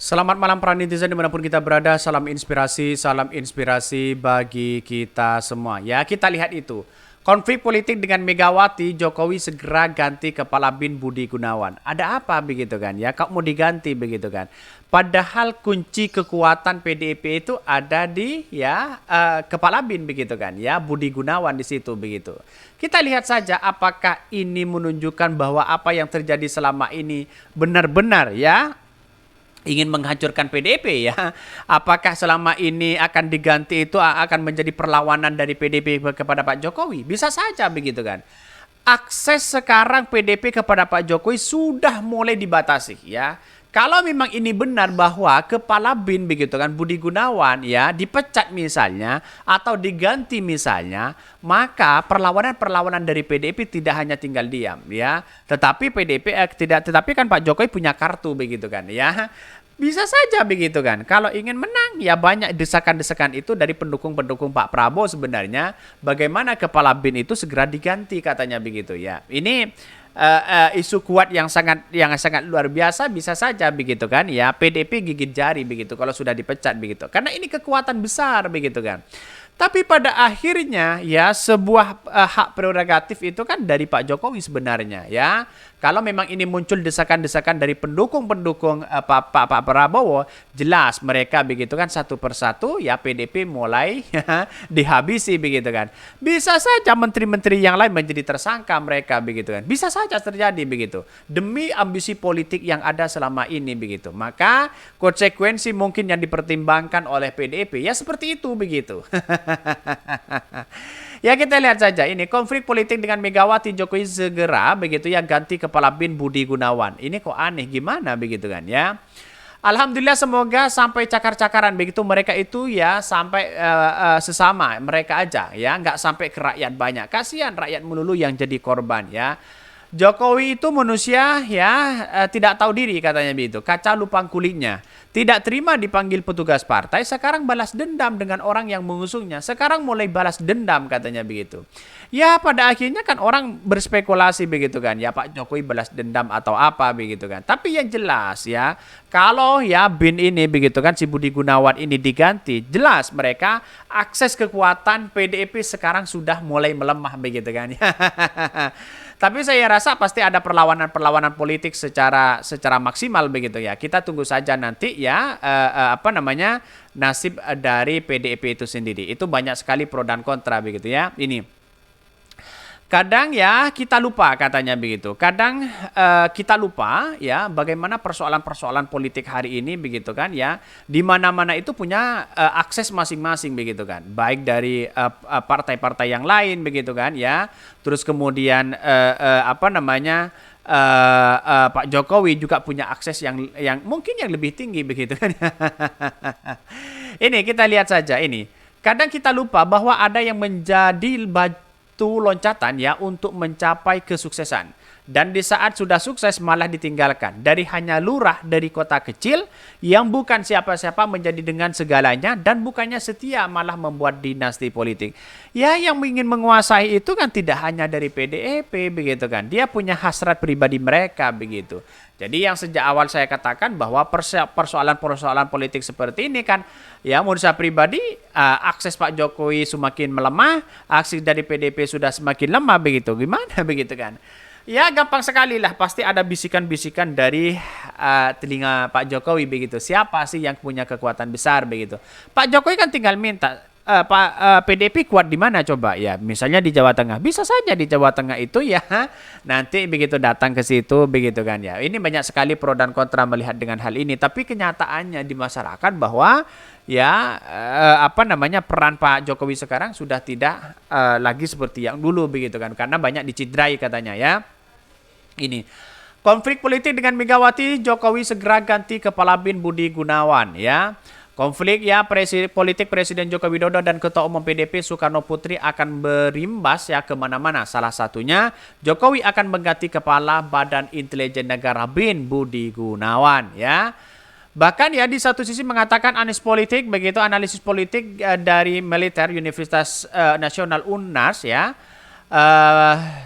Selamat malam para netizen dimanapun kita berada, salam inspirasi bagi kita semua. Ya, kita lihat itu. Konflik politik dengan Megawati, Jokowi segera ganti Kepala BIN Budi Gunawan. Ada apa begitu kan ya, kok mau diganti begitu kan. Padahal kunci kekuatan PDIP itu ada di Kepala BIN begitu kan ya, Budi Gunawan di situ begitu. Kita lihat saja apakah ini menunjukkan bahwa apa yang terjadi selama ini benar-benar ya ingin menghancurkan PDIP ya. Apakah selama ini akan diganti itu akan menjadi perlawanan dari PDIP kepada Pak Jokowi? Bisa saja begitu kan. Akses sekarang PDIP kepada Pak Jokowi sudah mulai dibatasi ya. Kalau memang ini benar bahwa Kepala BIN begitu kan Budi Gunawan ya dipecat misalnya atau diganti misalnya, maka perlawanan-perlawanan dari PDIP tidak hanya tinggal diam ya, tetapi PDIP tetapi kan Pak Jokowi punya kartu begitu kan ya. Bisa saja begitu kan. Kalau ingin menang ya banyak desakan-desakan itu dari pendukung-pendukung Pak Prabowo sebenarnya. Bagaimana Kepala BIN itu segera diganti katanya begitu ya. Ini isu kuat yang sangat luar biasa, bisa saja begitu kan ya. PDIP gigit jari begitu kalau sudah dipecat begitu. Karena ini kekuatan besar begitu kan. Tapi pada akhirnya ya sebuah hak prerogatif itu kan dari Pak Jokowi sebenarnya ya. Kalau memang ini muncul desakan-desakan dari pendukung-pendukung Pak Prabowo, jelas mereka begitu kan satu persatu ya PDIP mulai dihabisi begitu kan. Bisa saja menteri-menteri yang lain menjadi tersangka mereka begitu kan. Bisa saja terjadi begitu. Demi ambisi politik yang ada selama ini begitu. Maka konsekuensi mungkin yang dipertimbangkan oleh PDIP ya seperti itu begitu. Ya kita lihat saja ini konflik politik dengan Megawati, Jokowi segera begitu ya ganti Kepala BIN Budi Gunawan. Ini kok aneh gimana begitu kan ya. Alhamdulillah semoga sampai cakar-cakaran begitu mereka itu ya sampai sesama mereka aja ya nggak sampai ke rakyat banyak. Kasihan rakyat melulu yang jadi korban ya. Jokowi itu manusia ya tidak tahu diri katanya begitu. Kaca lupang kulitnya. Tidak terima dipanggil petugas partai, sekarang balas dendam dengan orang yang mengusungnya. Sekarang mulai balas dendam katanya begitu. Ya pada akhirnya kan orang berspekulasi begitu kan. Ya Pak Jokowi balas dendam atau apa begitu kan. Tapi yang jelas ya, kalau ya BIN ini begitu kan si Budi Gunawan ini diganti, jelas mereka akses kekuatan PDIP sekarang sudah mulai melemah begitu kan. Tapi saya rasa pasti ada perlawanan-perlawanan politik secara maksimal begitu ya. Kita tunggu saja nanti ya nasib dari PDIP itu sendiri. Itu banyak sekali pro dan kontra begitu ya. Ini kadang ya kita lupa katanya begitu. Kadang kita lupa ya bagaimana persoalan-persoalan politik hari ini begitu kan ya. Di mana-mana itu punya akses masing-masing begitu kan. Baik dari partai-partai yang lain begitu kan ya. Terus kemudian Pak Jokowi juga punya akses yang mungkin yang lebih tinggi begitu kan. Ini kita lihat saja ini. Kadang kita lupa bahwa ada yang menjadi batu loncatan ya untuk mencapai kesuksesan. Dan di saat sudah sukses malah ditinggalkan. Dari hanya lurah dari kota kecil yang bukan siapa-siapa menjadi dengan segalanya dan bukannya setia malah membuat dinasti politik. Ya yang ingin menguasai itu kan tidak hanya dari PDIP begitu kan. Dia punya hasrat pribadi mereka begitu. Jadi yang sejak awal saya katakan bahwa persoalan-persoalan politik seperti ini kan ya menurut saya pribadi akses Pak Jokowi semakin melemah, akses dari PDIP sudah semakin lemah begitu. Gimana begitu kan? Ya gampang sekali lah pasti ada bisikan-bisikan dari telinga Pak Jokowi begitu. Siapa sih yang punya kekuatan besar begitu? Pak Jokowi kan tinggal minta PDIP kuat di mana coba ya? Misalnya di Jawa Tengah. Bisa saja di Jawa Tengah itu ya nanti begitu datang ke situ begitu kan ya. Ini banyak sekali pro dan kontra melihat dengan hal ini. Tapi kenyataannya di masyarakat bahwa ya peran Pak Jokowi sekarang sudah tidak lagi seperti yang dulu begitu kan. Karena banyak dicidrai katanya ya. Ini konflik politik dengan Megawati, Jokowi segera ganti Kepala BIN Budi Gunawan ya. Konflik ya politik Presiden Joko Widodo dan Ketua Umum PDIP Soekarno Putri akan berimbas ya kemana-mana. Salah satunya Jokowi akan mengganti Kepala Badan Intelijen Negara BIN Budi Gunawan ya. Bahkan ya di satu sisi mengatakan analisis politik dari Militer Universitas Nasional UNAS ya.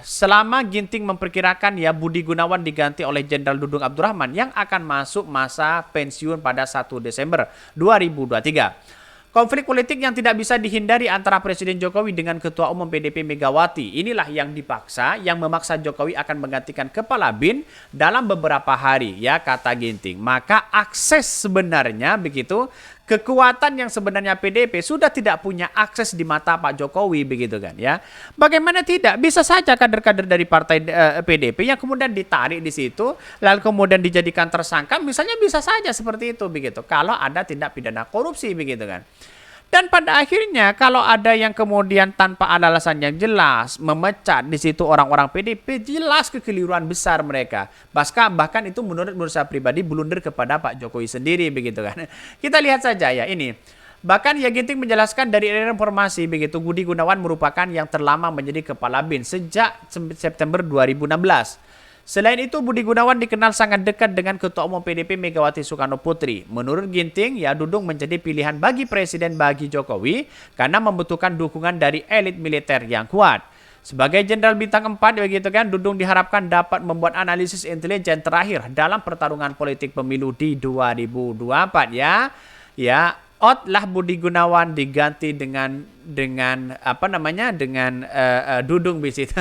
selama Ginting memperkirakan ya Budi Gunawan diganti oleh Jenderal Dudung Abdurrahman yang akan masuk masa pensiun pada 1 Desember 2023. Konflik politik yang tidak bisa dihindari antara Presiden Jokowi dengan Ketua Umum PDIP Megawati. Inilah yang dipaksa, yang memaksa Jokowi akan menggantikan Kepala BIN dalam beberapa hari, ya kata Ginting. Maka akses sebenarnya begitu, kekuatan yang sebenarnya PDIP sudah tidak punya akses di mata Pak Jokowi begitu kan ya. Bagaimana tidak? Bisa saja kader-kader dari partai PDIP yang kemudian ditarik di situ, lalu kemudian dijadikan tersangka, misalnya bisa saja seperti itu begitu. Kalau ada tindak pidana korupsi begitu kan. Dan pada akhirnya kalau ada yang kemudian tanpa ada alasan yang jelas memecat di situ orang-orang PDIP, jelas kekeliruan besar mereka. Bahkan itu menurut saya pribadi blunder kepada Pak Jokowi sendiri begitu kan. Kita lihat saja ya ini. Bahkan ya Ginting menjelaskan dari era reformasi begitu Budi Gunawan merupakan yang terlama menjadi Kepala BIN sejak September 2016. Selain itu, Budi Gunawan dikenal sangat dekat dengan Ketua Umum PDIP Megawati Soekarno Putri. Menurut Ginting, ya Dudung menjadi pilihan bagi Presiden bagi Jokowi karena membutuhkan dukungan dari elit militer yang kuat. Sebagai Jenderal Bintang 4 begitu kan, Dudung diharapkan dapat membuat analisis intelijen terakhir dalam pertarungan politik pemilu di 2024 ya. Ya, outlah Budi Gunawan diganti dengan Dudung bisit.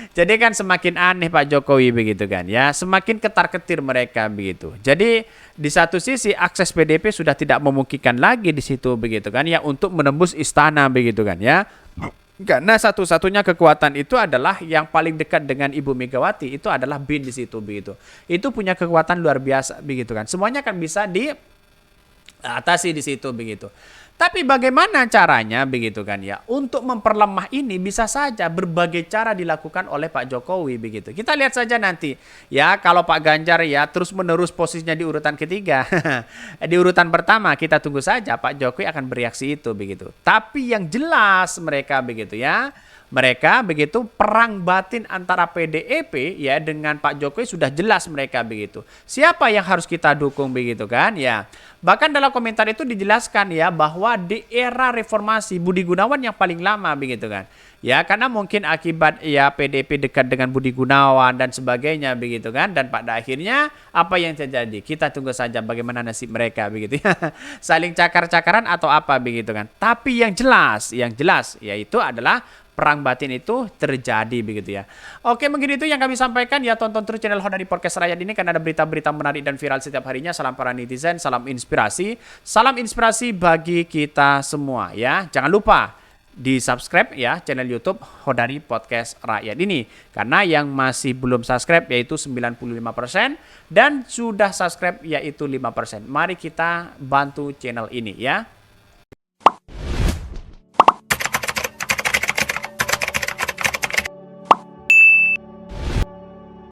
Jadi kan semakin aneh Pak Jokowi begitu kan ya, semakin ketar-ketir mereka begitu. Jadi di satu sisi akses PDIP sudah tidak memungkinkan lagi di situ begitu kan ya untuk menembus istana begitu kan ya. Karena satu-satunya kekuatan itu adalah yang paling dekat dengan Ibu Megawati itu adalah BIN di situ begitu. Itu punya kekuatan luar biasa begitu kan. Semuanya kan bisa diatasi di situ begitu. Tapi bagaimana caranya begitu kan ya untuk memperlemah ini bisa saja berbagai cara dilakukan oleh Pak Jokowi begitu. Kita lihat saja nanti ya kalau Pak Ganjar ya terus menerus posisinya di urutan ketiga. Di urutan pertama kita tunggu saja Pak Jokowi akan bereaksi itu begitu. Tapi yang jelas mereka begitu ya. Mereka begitu perang batin antara PDIP ya dengan Pak Jokowi sudah jelas mereka begitu. Siapa yang harus kita dukung begitu kan ya. Bahkan dalam komentar itu dijelaskan ya bahwa di era reformasi Budi Gunawan yang paling lama begitu kan. Ya karena mungkin akibat ya PDIP dekat dengan Budi Gunawan dan sebagainya begitu kan. Dan pada akhirnya apa yang terjadi? Kita tunggu saja bagaimana nasib mereka begitu ya. Saling cakar-cakaran atau apa begitu kan. Tapi yang jelas yaitu adalah perang batin itu terjadi begitu ya. Oke, mungkin itu yang kami sampaikan ya. Tonton terus channel Hodari Podcast Rakyat ini karena ada berita-berita menarik dan viral setiap harinya. Salam para netizen, salam inspirasi bagi kita semua ya. Jangan lupa di subscribe ya channel YouTube Hodari Podcast Rakyat ini. Karena yang masih belum subscribe yaitu 95% dan sudah subscribe yaitu 5%. Mari kita bantu channel ini ya.